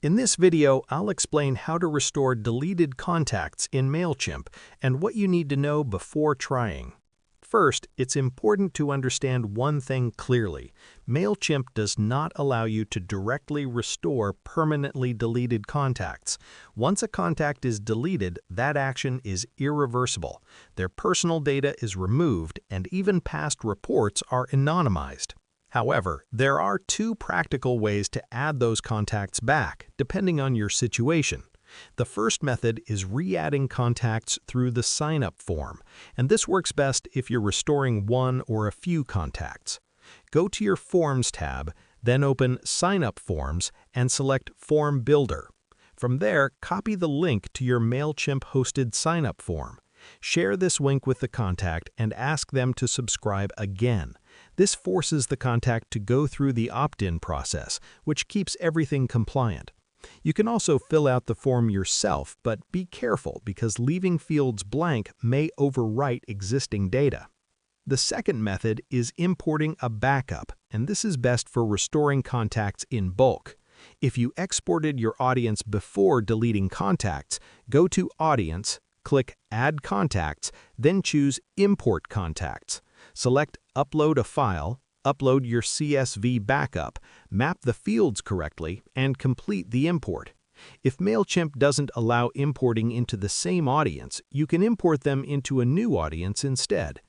In this video, I'll explain how to restore deleted contacts in Mailchimp and what you need to know before trying. First, it's important to understand one thing clearly. Mailchimp does not allow you to directly restore permanently deleted contacts. Once a contact is deleted, that action is irreversible. Their personal data is removed, and even past reports are anonymized. However, there are two practical ways to add those contacts back, depending on your situation. The first method is re-adding contacts through the sign-up form, and this works best if you're restoring one or a few contacts. Go to your Forms tab, then open Sign-up Forms and select Form Builder. From there, copy the link to your Mailchimp-hosted sign-up form. Share this link with the contact and ask them to subscribe again. This forces the contact to go through the opt-in process, which keeps everything compliant. You can also fill out the form yourself, but be careful because leaving fields blank may overwrite existing data. The second method is importing a backup, and this is best for restoring contacts in bulk. If you exported your audience before deleting contacts, go to Audience, click Add Contacts, then choose Import Contacts. Select Upload a File, upload your CSV backup, map the fields correctly, and complete the import. If Mailchimp doesn't allow importing into the same audience, you can import them into a new audience instead.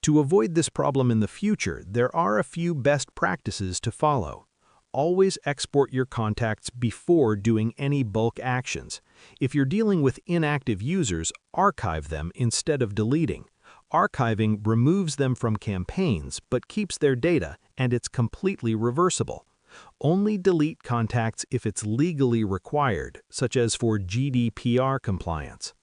To avoid this problem in the future, there are a few best practices to follow. Always export your contacts before doing any bulk actions. If you're dealing with inactive users, archive them instead of deleting. Archiving removes them from campaigns but keeps their data, and it's completely reversible. Only delete contacts if it's legally required, such as for GDPR compliance.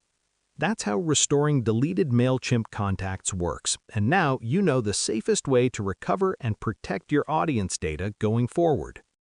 That's how restoring deleted Mailchimp contacts works, and now you know the safest way to recover and protect your audience data going forward.